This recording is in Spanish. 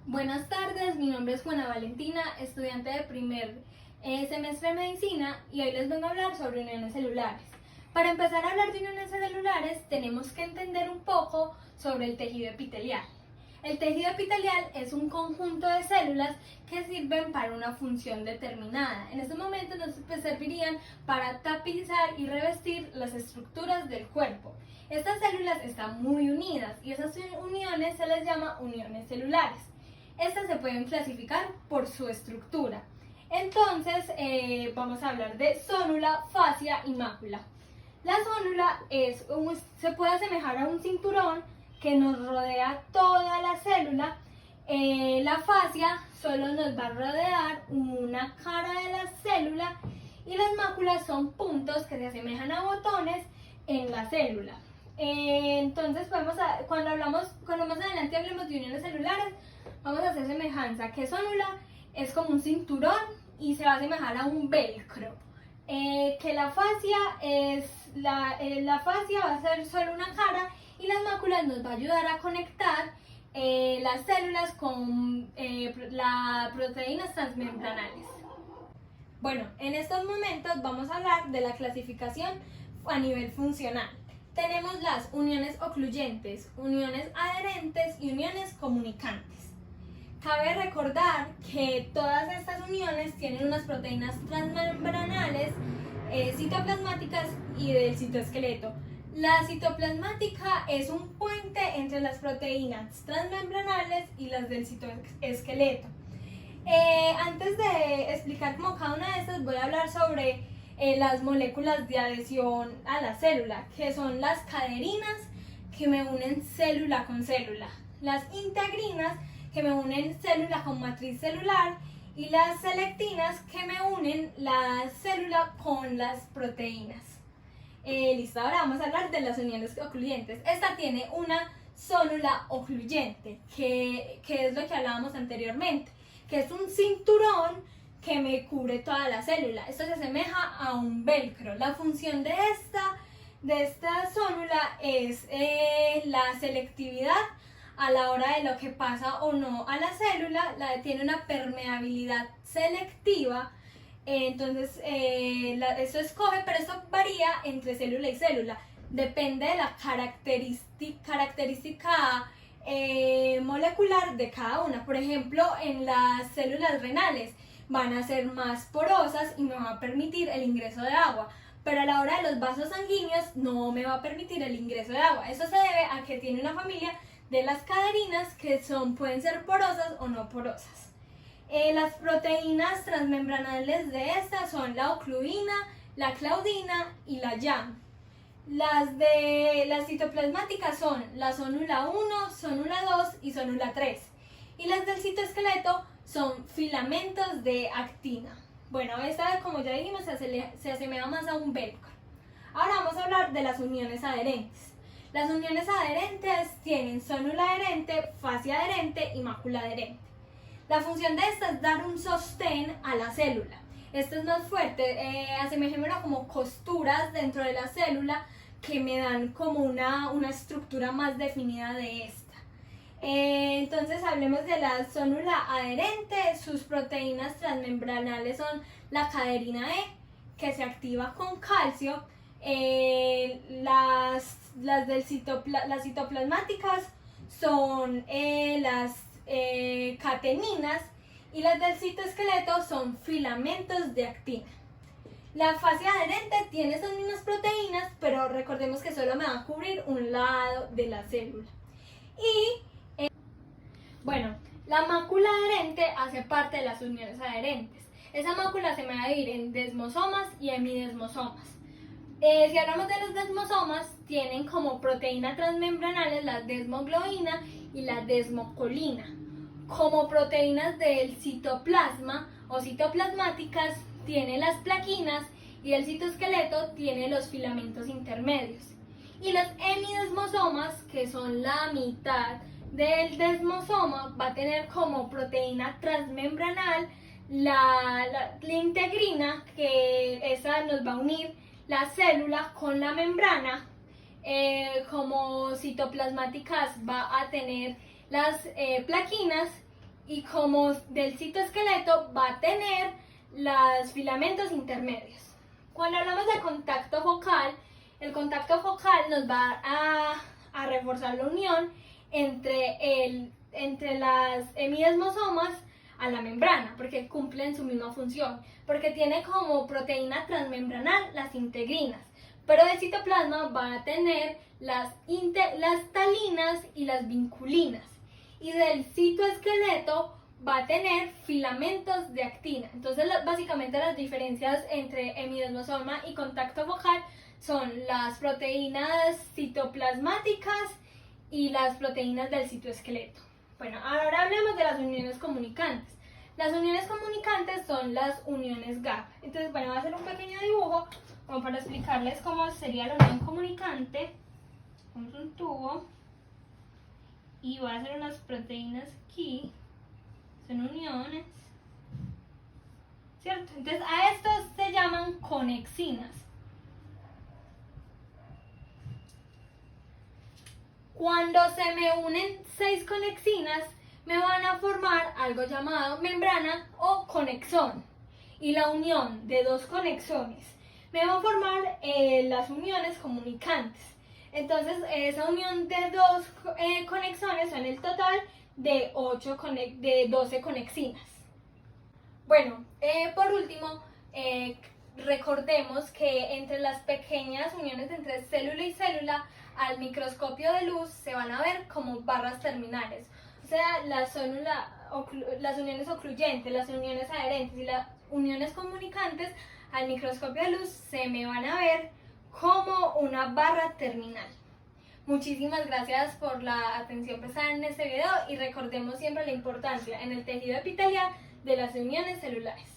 Buenas tardes, mi nombre es Juana Valentina, estudiante de primer semestre de medicina y hoy les vengo a hablar sobre uniones celulares. Para empezar a hablar de uniones celulares tenemos que entender un poco sobre el tejido epitelial. El tejido epitelial es un conjunto de células que sirven para una función determinada. En este momento nos servirían para tapizar y revestir las estructuras del cuerpo. Estas células están muy unidas y esas uniones se les llama uniones celulares. Estas se pueden clasificar por su estructura. Entonces, vamos a hablar de zónula, fascia y mácula. La zónula se puede asemejar a un cinturón que nos rodea toda la célula. La fascia solo nos va a rodear una cara de la célula y las máculas son puntos que se asemejan a botones en la célula. Entonces, cuando más adelante hablemos de uniones celulares, vamos a hacer semejanza que zónula es como un cinturón y se va a asemejar a un velcro. Que la fascia va a ser solo una cara y las máculas nos va a ayudar a conectar las células con las proteínas transmembranales. Bueno, en estos momentos vamos a hablar de la clasificación a nivel funcional. Tenemos las uniones ocluyentes, uniones adherentes y uniones comunicantes. Cabe recordar que todas estas uniones tienen unas proteínas transmembranales, citoplasmáticas y del citoesqueleto. La citoplasmática es un puente entre las proteínas transmembranales y las del citoesqueleto. Antes de explicar como cada una de estas, voy a hablar sobre las moléculas de adhesión a la célula, que son las caderinas, que me unen célula con célula, las integrinas, que me unen célula con matriz celular, y las selectinas, que me unen la célula con las proteínas. Listo, ahora vamos a hablar de las uniones ocluyentes. Esta tiene una zónula ocluyente, que es lo que hablábamos anteriormente, que es un cinturón que me cubre toda la célula. Esto se asemeja a un velcro. La función de esta zónula es la selectividad a la hora de lo que pasa o no a la célula. Tiene una permeabilidad selectiva. Entonces, esto escoge, pero esto varía entre célula y célula. Depende de la característica molecular de cada una. Por ejemplo, en las células renales van a ser más porosas y me va a permitir el ingreso de agua, pero a la hora de los vasos sanguíneos no me va a permitir el ingreso de agua. Eso se debe a que tiene una familia de las caderinas que pueden ser porosas o no porosas. Las proteínas transmembranales de estas son la ocluina, la claudina y la YAM. Las citoplasmáticas son la zónula 1, zónula 2 y zónula 3. Y las del citoesqueleto son filamentos de actina. Bueno, esta, como ya dijimos, se asemeja más a un velcro. Ahora vamos a hablar de las uniones adherentes. Las uniones adherentes tienen zónula adherente, fascia adherente y mácula adherente. La función de esta es dar un sostén a la célula. Esto es más fuerte, asemejémoslo como costuras dentro de la célula que me dan como una estructura más definida de esta. Entonces hablemos de la zónula adherente. Sus proteínas transmembranales son la caderina E, que se activa con calcio. Las citoplasmáticas son las cateninas, y las del citoesqueleto son filamentos de actina. La fascia adherente tiene esas mismas proteínas, pero recordemos que solo me va a cubrir un lado de la célula. Bueno, la mácula adherente hace parte de las uniones adherentes. Esa mácula se me va a dividir en desmosomas y hemidesmosomas. Si hablamos de los desmosomas, tienen como proteína transmembranales la desmoglobina y la desmocolina. Como proteínas del citoplasma o citoplasmáticas, tiene las plaquinas, y el citoesqueleto tiene los filamentos intermedios. Y los hemidesmosomas, que son la mitad del desmosoma, va a tener como proteína transmembranal la integrina, que esa nos va a unir la célula con la membrana. Como citoplasmáticas va a tener las plaquinas, y como del citoesqueleto va a tener los filamentos intermedios. Cuando hablamos de contacto focal, el contacto focal nos va a reforzar la unión entre las hemidesmosomas a la membrana, porque cumplen su misma función, porque tiene como proteína transmembranal las integrinas, pero el citoplasma va a tener las talinas y las vinculinas, y del citoesqueleto va a tener filamentos de actina. Entonces, básicamente las diferencias entre hemidesmosoma y contacto focal son las proteínas citoplasmáticas y las proteínas del citoesqueleto. Bueno, ahora hablemos de las uniones comunicantes. Las uniones comunicantes son las uniones GAP. Entonces, bueno, voy a hacer un pequeño dibujo como para explicarles cómo sería la unión comunicante. Ponemos un tubo y voy a hacer unas proteínas aquí. Son uniones, ¿cierto? Entonces a estos se llaman conexinas. Cuando se me unen 6 conexinas, me van a formar algo llamado membrana o conexón. Y la unión de 2 conexones me va a formar las uniones comunicantes. Entonces, esa unión de 2 conexones son el total de 12 conexinas. Bueno, por último, recordemos que entre las pequeñas uniones entre célula y célula, al microscopio de luz se van a ver como barras terminales. O sea, las uniones ocluyentes, las uniones adherentes y las uniones comunicantes al microscopio de luz se me van a ver como una barra terminal. Muchísimas gracias por la atención prestada en este video y recordemos siempre la importancia en el tejido epitelial de las uniones celulares.